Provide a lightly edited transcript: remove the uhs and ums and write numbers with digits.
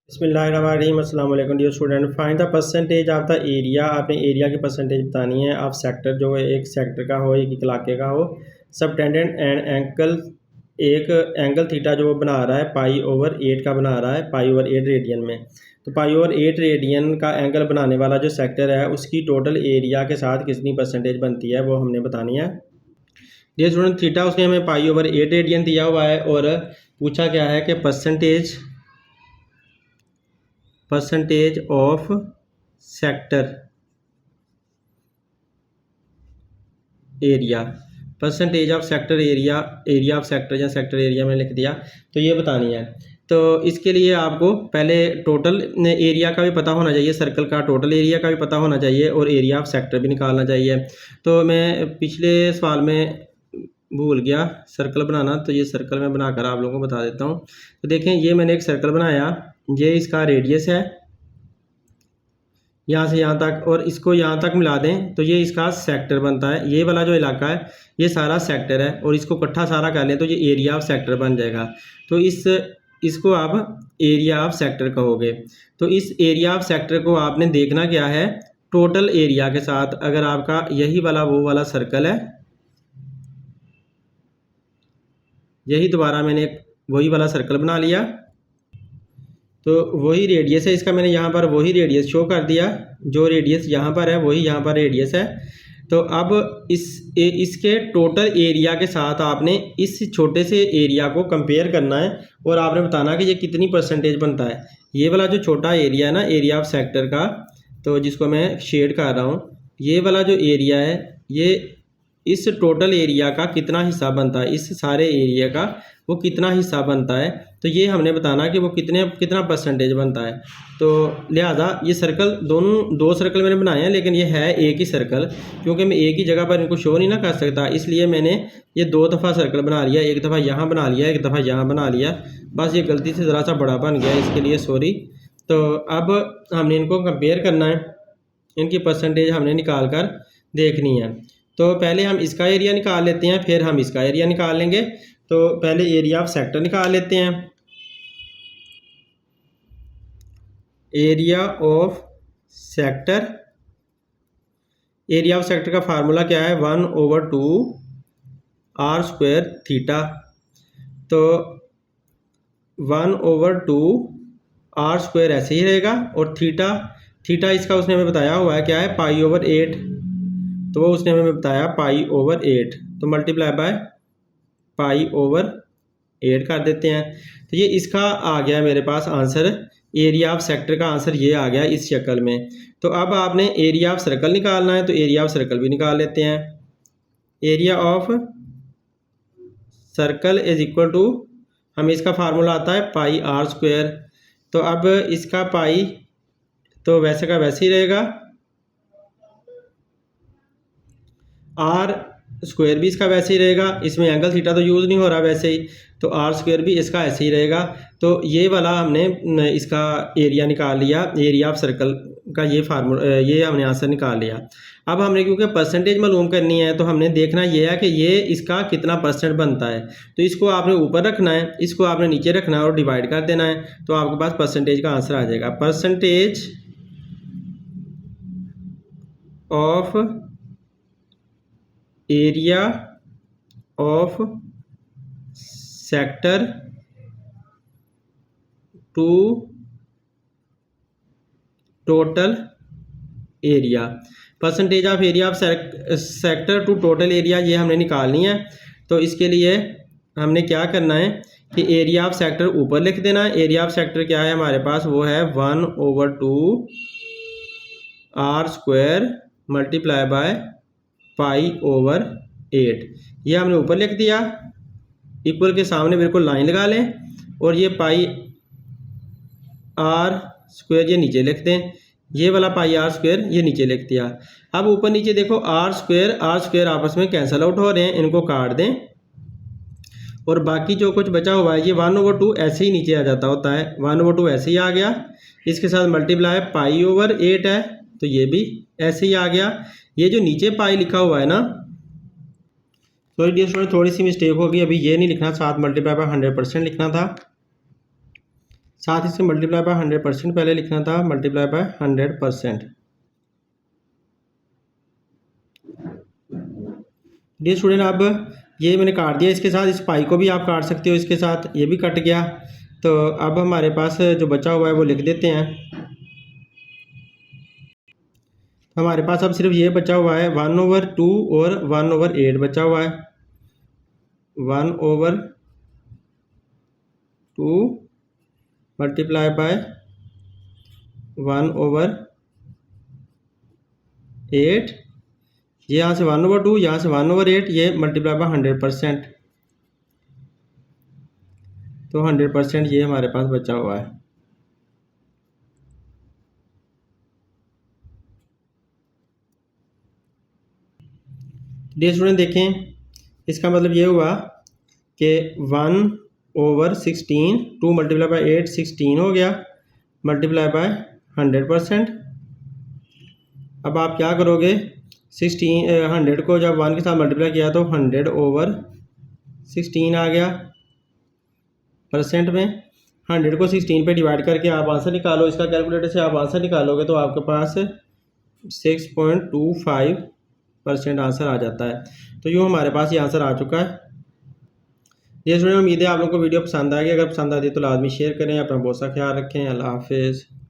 बिस्मिल्लाहिर्रहमानिर्रहीम अस्सलाम वालेकुम dear student. Find the percentage of the area. आपने एरिया की परसेंटेज बतानी है ऑफ सेक्टर, जो एक सेक्टर का हो, एक इलाके का हो। सबटेंडेंट एंड एंगल, एक एंगल थीटा जो वो बना रहा है पाई/8 का बना रहा है, पाई/8 रेडियन में। तो पाई/8 रेडियन का एंगल बनाने वाला जो सेक्टर है उसकी टोटल एरिया के साथ कितनी परसेंटेज बनती है वो हमने बतानी है। डियर स्टूडेंट, थीटा उसने हमें पाई/8 रेडियन दिया हुआ है और पूछा क्या है कि percentage of sector area, percentage of sector area, area of sector या सेक्टर एरिया में लिख दिया। तो ये बतानी है। तो इसके लिए आपको पहले टोटल एरिया का भी पता होना चाहिए, सर्कल का टोटल एरिया का भी पता होना चाहिए और एरिया ऑफ सेक्टर भी निकालना चाहिए। तो मैं पिछले सवाल में भूल गया सर्कल बनाना, तो ये सर्कल मैं बनाकर आप लोगों को बता देता हूँ। तो देखें, ये मैंने एक सर्कल बनाया, ये इसका रेडियस है यहाँ से यहाँ तक, और इसको यहाँ तक मिला दें तो ये इसका सेक्टर बनता है। ये वाला जो इलाका है ये सारा सेक्टर है और इसको इकट्ठा सारा कर लें तो ये एरिया ऑफ सेक्टर बन जाएगा। तो इसको आप एरिया ऑफ सेक्टर कहोगे। तो इस एरिया ऑफ सेक्टर को आपने देखना क्या है, टोटल एरिया के साथ। अगर आपका यही वाला वो वाला सर्कल है, यही दोबारा मैंने वही वाला सर्कल बना लिया, तो वही रेडियस है इसका, मैंने यहाँ पर वही रेडियस शो कर दिया। जो रेडियस यहाँ पर है वही यहाँ पर रेडियस है। तो अब इसके टोटल एरिया के साथ आपने इस छोटे से एरिया को कंपेयर करना है और आपने बताना कि ये कितनी परसेंटेज बनता है। ये वाला जो छोटा एरिया है ना, एरिया ऑफ सेक्टर का, तो जिसको मैं शेड कर रहा हूँ, ये वाला जो एरिया है ये इस टोटल एरिया का कितना हिस्सा बनता है, इस सारे एरिया का वो कितना हिस्सा बनता है। तो ये हमने बताना कि वो कितना परसेंटेज बनता है। तो लिहाजा ये सर्कल दो सर्कल मैंने बनाए हैं, लेकिन ये है एक ही सर्कल, क्योंकि मैं एक ही जगह पर इनको शो नहीं ना कर सकता, इसलिए मैंने ये दो दफ़ा सर्कल बना लिया। एक दफ़ा यहाँ बना लिया, एक दफ़ा यहाँ बना लिया। बस ये गलती से ज़रा सा बड़ा बन गया, इसके लिए सॉरी। तो अब हमने इनको कंपेयर करना है, इनकी परसेंटेज हमने निकाल कर देखनी है। तो पहले हम इसका एरिया निकाल लेते हैं, फिर हम इसका एरिया निकाल लेंगे। तो पहले एरिया ऑफ सेक्टर निकाल लेते हैं। Area of sector, area of sector का फार्मूला क्या है, 1/2 r² थीटा। तो 1/2 r² ऐसे ही रहेगा, और थीटा इसका उसने हमें बताया हुआ है क्या है, पाई/8। तो वो उसने हमें बताया पाई/8, तो मल्टीप्लाई बाय पाई/8 कर देते हैं। तो ये इसका आ गया मेरे पास आंसर, एरिया ऑफ सेक्टर का आंसर ये आ गया इस शक्ल में। तो अब आपने एरिया ऑफ सर्कल निकालना है, तो एरिया ऑफ सर्कल भी निकाल लेते हैं। Area of circle is equal to, हमें इसका फार्मूला आता है पाई/r²। तो अब इसका पाई तो वैसे का वैसे ही रहेगा, r² भी इसका वैसे ही रहेगा, इसमें एंगल थीटा तो यूज़ नहीं हो रहा वैसे ही, तो r² भी इसका ऐसे ही रहेगा। तो ये वाला हमने इसका एरिया निकाल लिया, एरिया ऑफ सर्कल का ये फार्मूला, ये हमने आंसर निकाल लिया। अब हमने क्योंकि परसेंटेज मालूम करनी है, तो हमने देखना ये है कि ये इसका कितना परसेंट बनता है। तो इसको आपने ऊपर रखना है, इसको आपने नीचे रखना है और डिवाइड कर देना है, तो आपके पास परसेंटेज का आंसर आ जाएगा। Percentage of area of sector to total area, percentage of area of sector to total area, ये हमने निकालनी है। तो इसके लिए हमने क्या करना है कि एरिया ऑफ सेक्टर ऊपर लिख देना है। एरिया ऑफ सेक्टर क्या है हमारे पास, वो है 1/2 r² मल्टीप्लाई बाय पाई/8। ये हमने ऊपर लिख दिया, इक्वल के सामने बिल्कुल लाइन लगा लें, और ये पाई/r² ये नीचे लिख दें। ये वाला पाई/r² ये नीचे लिख दिया। अब ऊपर नीचे देखो, r² आपस में कैंसल आउट हो रहे हैं, इनको काट दें, और बाकी जो कुछ बचा हुआ है ये 1/2 ऐसे ही नीचे आ जाता होता है, 1/2 ऐसे ही आ गया। इसके साथ मल्टीप्लाई पाई/8 है, तो ये भी ऐसे ही आ गया। ये जो नीचे पाई लिखा हुआ है ना, सॉरी डियर स्टूडेंट, थोड़ी सी मिस्टेक हो गई, अभी ये नहीं लिखना, साथ मल्टीप्लाई बाय 100% लिखना था। साथ ही से मल्टीप्लाई बाय 100% पहले लिखना था, मल्टीप्लाई बाय 100%। डियर स्टूडेंट, अब ये मैंने काट दिया इसके साथ, इस पाई को भी आप काट सकते हो इसके साथ, ये भी कट गया। तो अब हमारे पास जो बचा हुआ है वो लिख देते हैं। हमारे पास अब सिर्फ ये बचा हुआ है 1/2 और 1/8 बचा हुआ है। 1/2 मल्टीप्लाई बाय 1/8, ये यहाँ से 1/2, यहाँ से 1/8, ये मल्टीप्लाई बाय 100%। तो 100% ये हमारे पास बचा हुआ है। डियर स्टूडेंट देखें, इसका मतलब ये हुआ कि 1/16, 2 मल्टीप्लाई बाय 8 16 हो गया, मल्टीप्लाई बाय 100%। अब आप क्या करोगे, 100 को जब 1 के साथ मल्टीप्लाई किया तो 100/16 आ गया परसेंट में। 100 को 16 पे डिवाइड करके आप आंसर निकालो, इसका कैलकुलेटर से आप आंसर निकालोगे तो आपके पास 6.25% आंसर आ जाता है। तो यूँ हमारे पास ये आंसर आ चुका है। ये स्टूडेंट, उम्मीद है आप लोगों को वीडियो पसंद आएगी। अगर पसंद आती है तो लाजमी शेयर करें। अपना बहुत सा ख्याल रखें। अल्लाह हाफिज़।